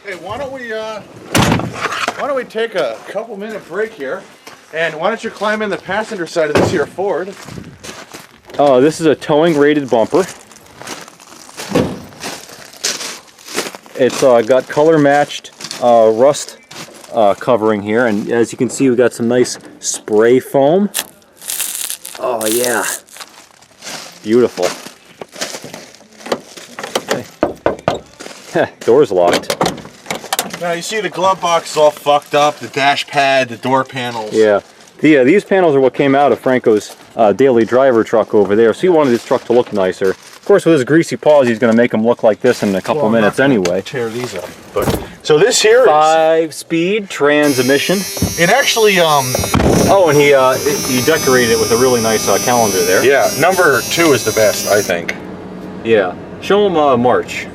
Hey, why don't we take a couple-minute break here, and why don't you climb in the passenger side of this here Ford? Oh, this is a towing rated bumper. It's got color matched rust covering here, and as you can see, we got some nice spray foam. Oh yeah, beautiful. Door's locked. Now you see the glove box is all fucked up, the dash pad, the door panels. Yeah, these panels are what came out of Franko's daily driver truck over there, so he wanted his truck to look nicer. Of course, with his greasy paws, he's going to make them look like this in a couple minutes anyway. Tear these up. But so this here is 5-speed transmission. It actually Oh, and he decorated it with a really nice calendar there. Yeah, number 2 is the best, I think. Yeah. Show him March.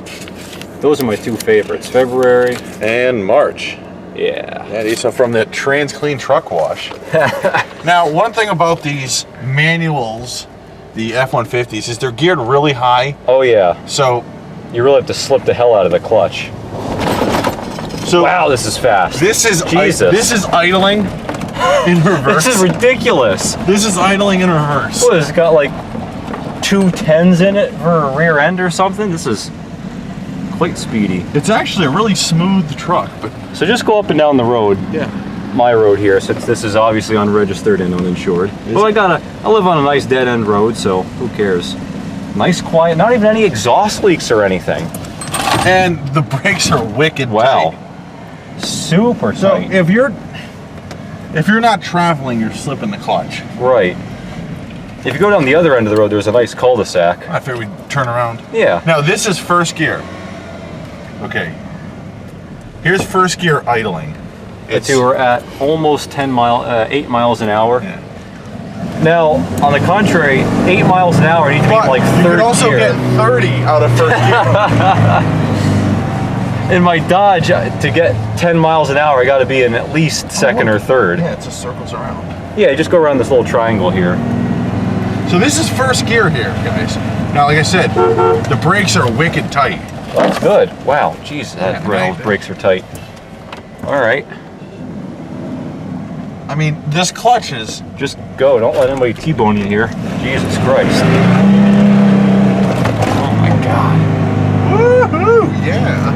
Those are my two favorites, February and March. Yeah. Yeah, these are from the Trans Clean Truck Wash. Now, one thing about these manuals, the F-150s, is they're geared really high. Oh yeah. So you really have to slip the hell out of the clutch. So wow, this is fast. This is Jesus. This is idling in reverse. This is ridiculous. This is idling in reverse. What, it's got like 2 10s in it for a rear end or something? This is quite speedy. It's actually a really smooth truck. But so just go up and down the road. Yeah. My road here, since this is obviously unregistered and uninsured. Well, I live on a nice dead end road, so who cares? Nice, quiet, not even any exhaust leaks or anything. And the brakes are wicked tight. Super tight. So if you're not traveling, you're slipping the clutch. Right. If you go down the other end of the road, there's a nice cul-de-sac. I figured we'd turn around. Yeah. Now this is first gear. Okay. Here's first gear idling. But you were at almost 8 miles an hour. Yeah. Now, on the contrary, 8 miles an hour, you need to be like third gear. You could also get 30 out of first gear. In my Dodge, to get 10 miles an hour, I got to be in at least second or third. Yeah, it just circles around. Yeah, you just go around this little triangle here. So this is first gear here, guys. Now, like I said, the brakes are wicked tight. Well, that's good. Wow, jeez, those brakes are tight. All right. I mean, this clutch is... Just go. Don't let anybody T-bone you here. Jesus Christ. Oh my God. Woohoo! Yeah.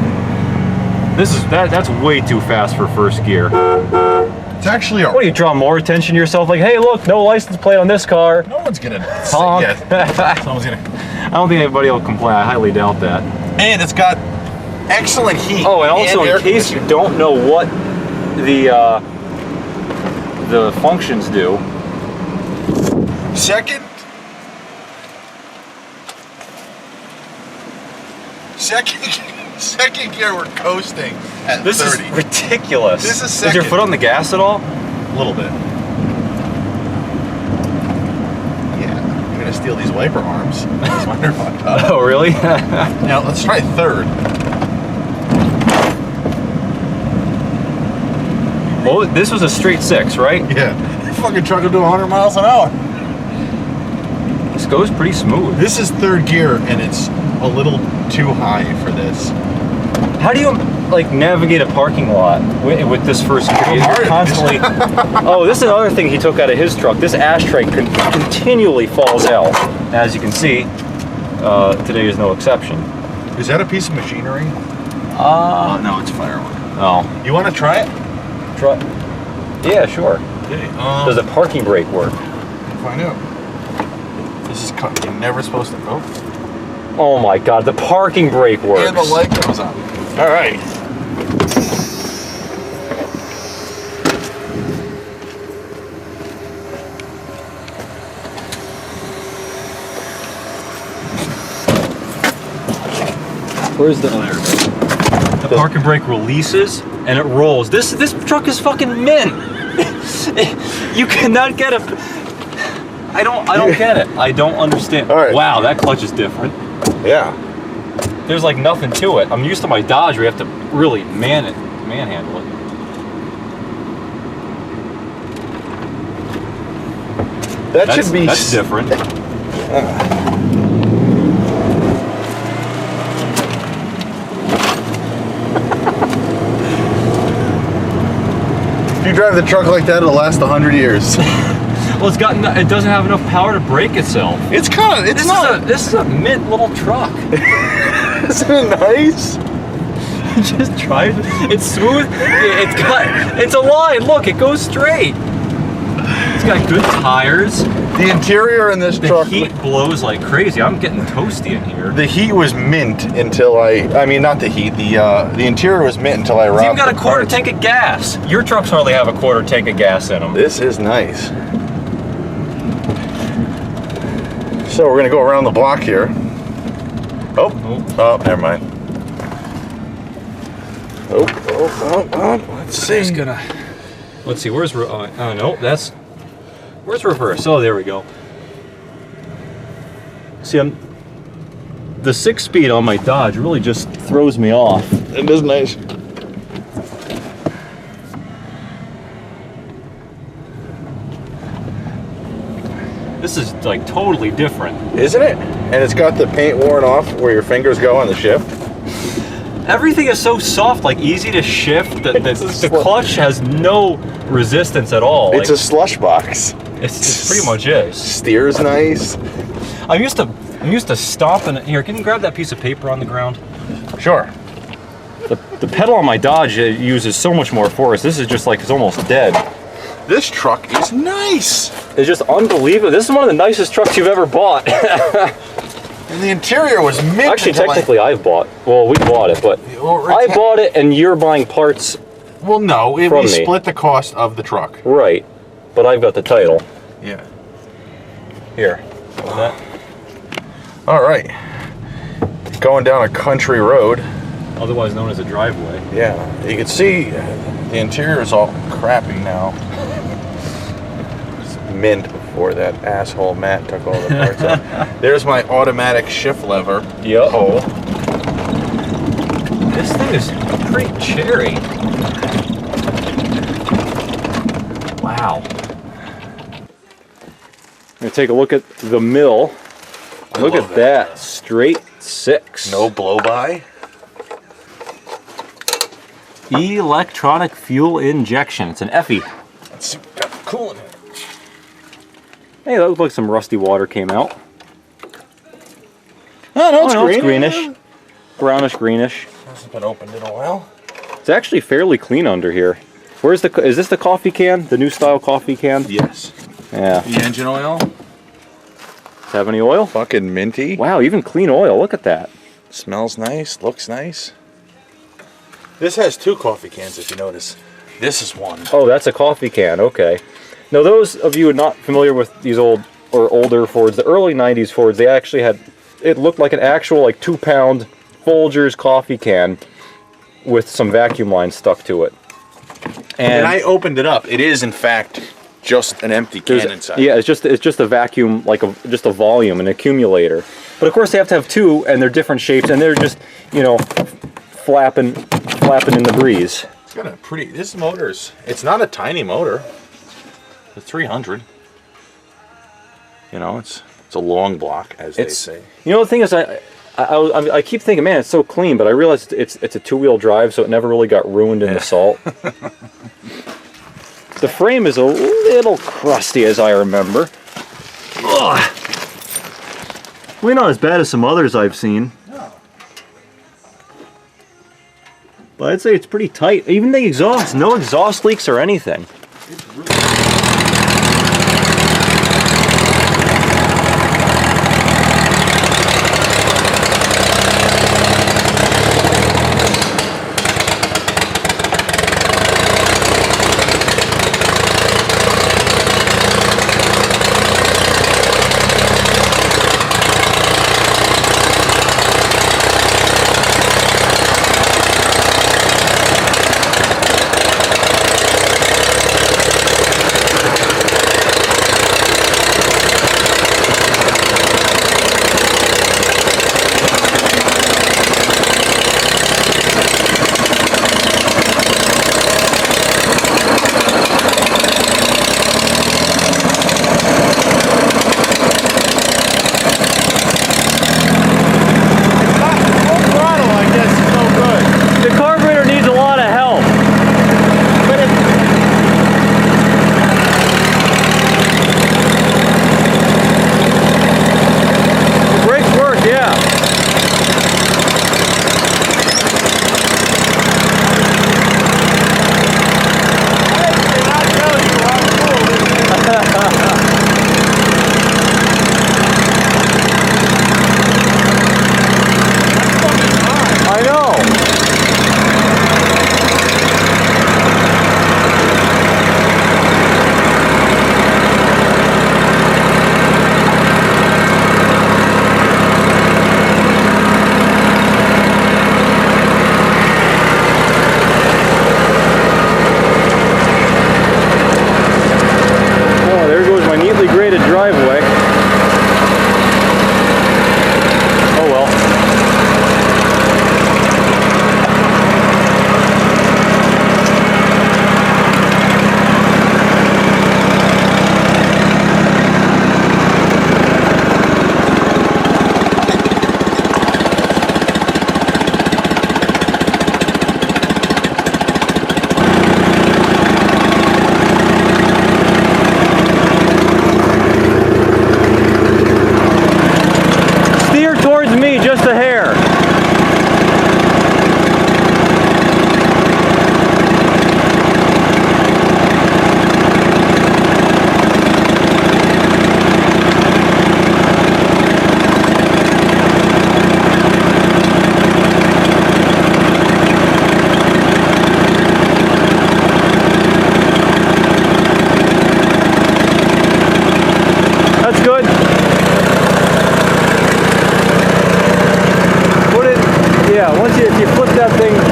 That's way too fast for first gear. It's actually a... What, you draw more attention to yourself? Like, hey, look, no license plate on this car. No one's gonna... Honk. Yeah. Someone's gonna... I don't think anybody will complain. I highly doubt that. And it's got excellent heat. Oh, and also, in case you don't know what the functions do. Second gear, we're coasting at 30. This is ridiculous. This is second. Is your foot on the gas at all? A little bit. Yeah, I'm gonna steal these wiper arms. That's why they're fucked up. Oh, really? Now let's try third. Well, this was a straight 6, right? Yeah. Your fucking truck will do 100 miles an hour. This goes pretty smooth. This is third gear, and it's a little too high for this. How do you like navigate a parking lot with this first gear? You're constantly. Oh, this is another thing he took out of his truck. This ashtray continually falls out. As you can see, today is no exception. Is that a piece of machinery? No, it's firewood. Oh. You want to try it? Try. Yeah, sure. Okay. Does a parking brake work? Find out. This is you're never supposed to go. Oh my God, the parking brake works. And the light goes on. All right. Where's the... The parking brake releases and it rolls. This truck is fucking mint. You cannot get a... I don't get it. I don't understand. All right. Wow, that clutch is different. Yeah. There's like nothing to it. I'm used to my Dodge where you have to really manhandle it. That's different. you drive the truck like that, it'll last 100 years. Well, it doesn't have enough power to brake itself. It's kind of, This is a mint little truck. Isn't it nice? Just drive it. It's smooth. It's a line. Look, it goes straight. It's got good tires. The interior in this truck. The heat blows like crazy. I'm getting toasty in here. The heat was mint until I mean, not the heat. The interior was mint until I robbed. It's even got a quarter tank of gas. Your trucks hardly have a quarter tank of gas in them. This is nice. So we're gonna go around the block here. Oh, never mind. Let's see. Let's see. Where's no? Where's reverse? Oh, there we go. See, the 6-speed on my Dodge really just throws me off. It is nice. This is like totally different. Isn't it? And it's got the paint worn off where your fingers go on the shift. Everything is so soft, like easy to shift. The clutch has no resistance at all. It's a slush box. It pretty much is. Steers nice. I'm used to stomping. Here, can you grab that piece of paper on the ground? Sure. The pedal on my Dodge uses so much more force. This is just like it's almost dead. This truck is nice. It's just unbelievable. This is one of the nicest trucks you've ever bought. And the interior was mint. Actually, technically, I've bought. Well, we bought it, but I bought it, and you're buying parts. Well, no, we split the cost of the truck. Right, but I've got the title. Yeah. Here. That. All right. Going down a country road. Otherwise known as a driveway. Yeah, you can see the interior is all crappy now. It was mint before that asshole Matt took all the parts out. There's my automatic shift lever. Yep. Oh. This thing is pretty cherry. Wow. I'm gonna take a look at the mill. Look at that. Straight 6. No blow by. Electronic fuel injection. It's an Effie. Let's see what got the coolant in it. Hey, that looks like some rusty water came out. Oh, no, it's greenish. Brownish greenish. Hasn't been opened in a while. It's actually fairly clean under here. Is this the coffee can? The new style coffee can? Yes. Yeah. The engine oil. Have any oil? Fucking minty. Wow, even clean oil. Look at that. Smells nice. Looks nice. This has 2 coffee cans, if you notice. This is one. Oh, that's a coffee can. Okay. Now, those of you not familiar with these older Fords, the early '90s Fords, they actually had. It looked like an actual 2-pound Folgers coffee can with some vacuum lines stuck to it. And I opened it up. It is, in fact, just an empty can inside. Yeah, it's just a vacuum, just a volume, an accumulator. But of course, they have to have 2, and they're different shapes, and they're just flapping in the breeze. It's got a pretty. This motor's. It's not a tiny motor. It's 300. It's a long block, as they say. The thing is, I keep thinking, man, it's so clean, but I realized it's a 2-wheel drive, so it never really got ruined in the salt. The frame is a little crusty, as I remember. Ugh. Well, not as bad as some others I've seen. No. But I'd say it's pretty tight. Even the exhaust, no exhaust leaks or anything. It's really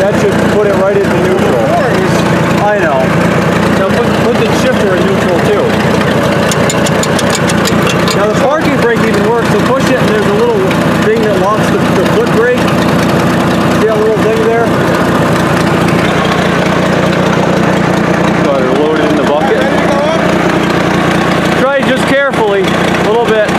That should put it right into neutral. I know. Now put the shifter in neutral too. Now the parking brake even works, so push it and there's a little thing that locks the foot brake. See that little thing there? Got it loaded in the bucket. Try it just carefully, a little bit.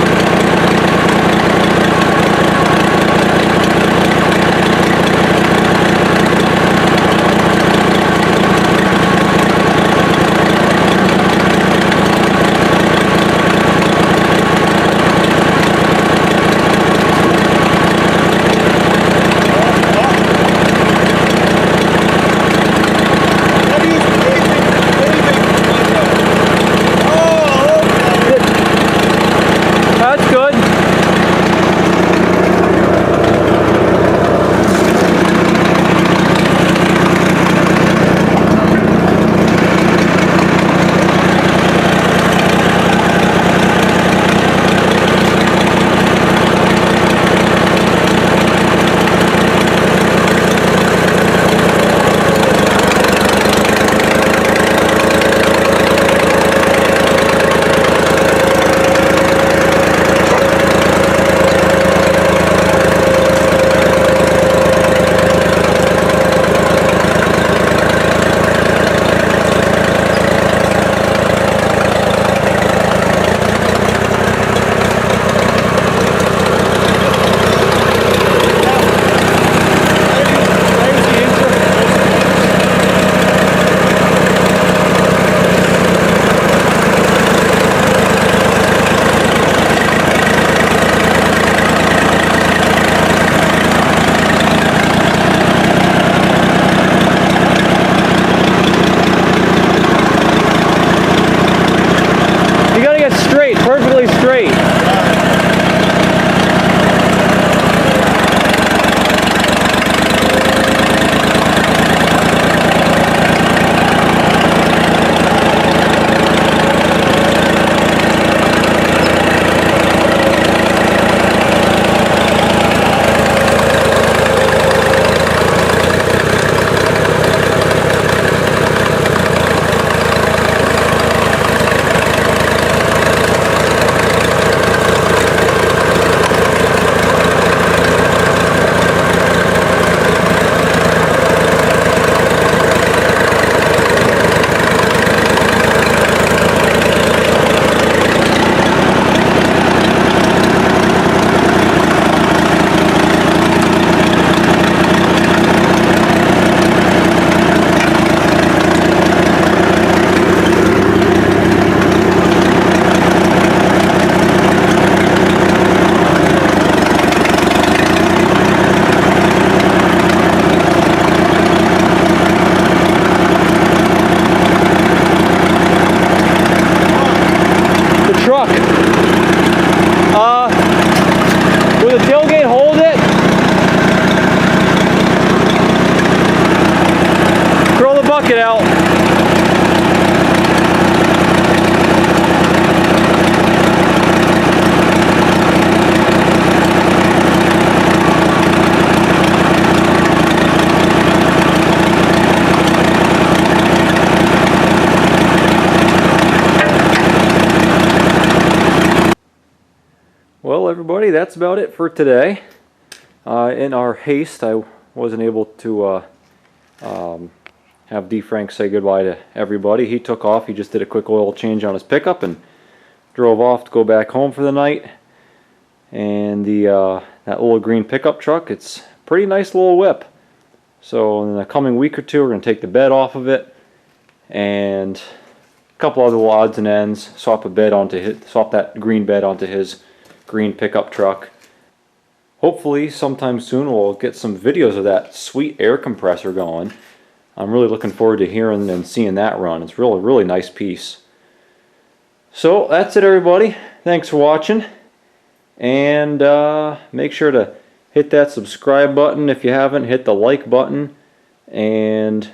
Perfectly straight. Truck. Will the tailgate hold it? Throw the bucket out. Well, everybody, that's about it for today. In our haste, I wasn't able to have D. Frank say goodbye to everybody. He took off. He just did a quick oil change on his pickup and drove off to go back home for the night. And that little green pickup truck, it's a pretty nice little whip. So in the coming week or two, we're going to take the bed off of it and a couple other odds and ends. Swap that green bed onto his green pickup truck. Hopefully sometime soon we'll get some videos of that sweet air compressor going. I'm really looking forward to hearing and seeing that run. It's really, really nice piece. So that's it, everybody. Thanks for watching, and make sure to hit that subscribe button if you haven't, hit the like button, and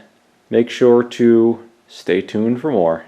make sure to stay tuned for more.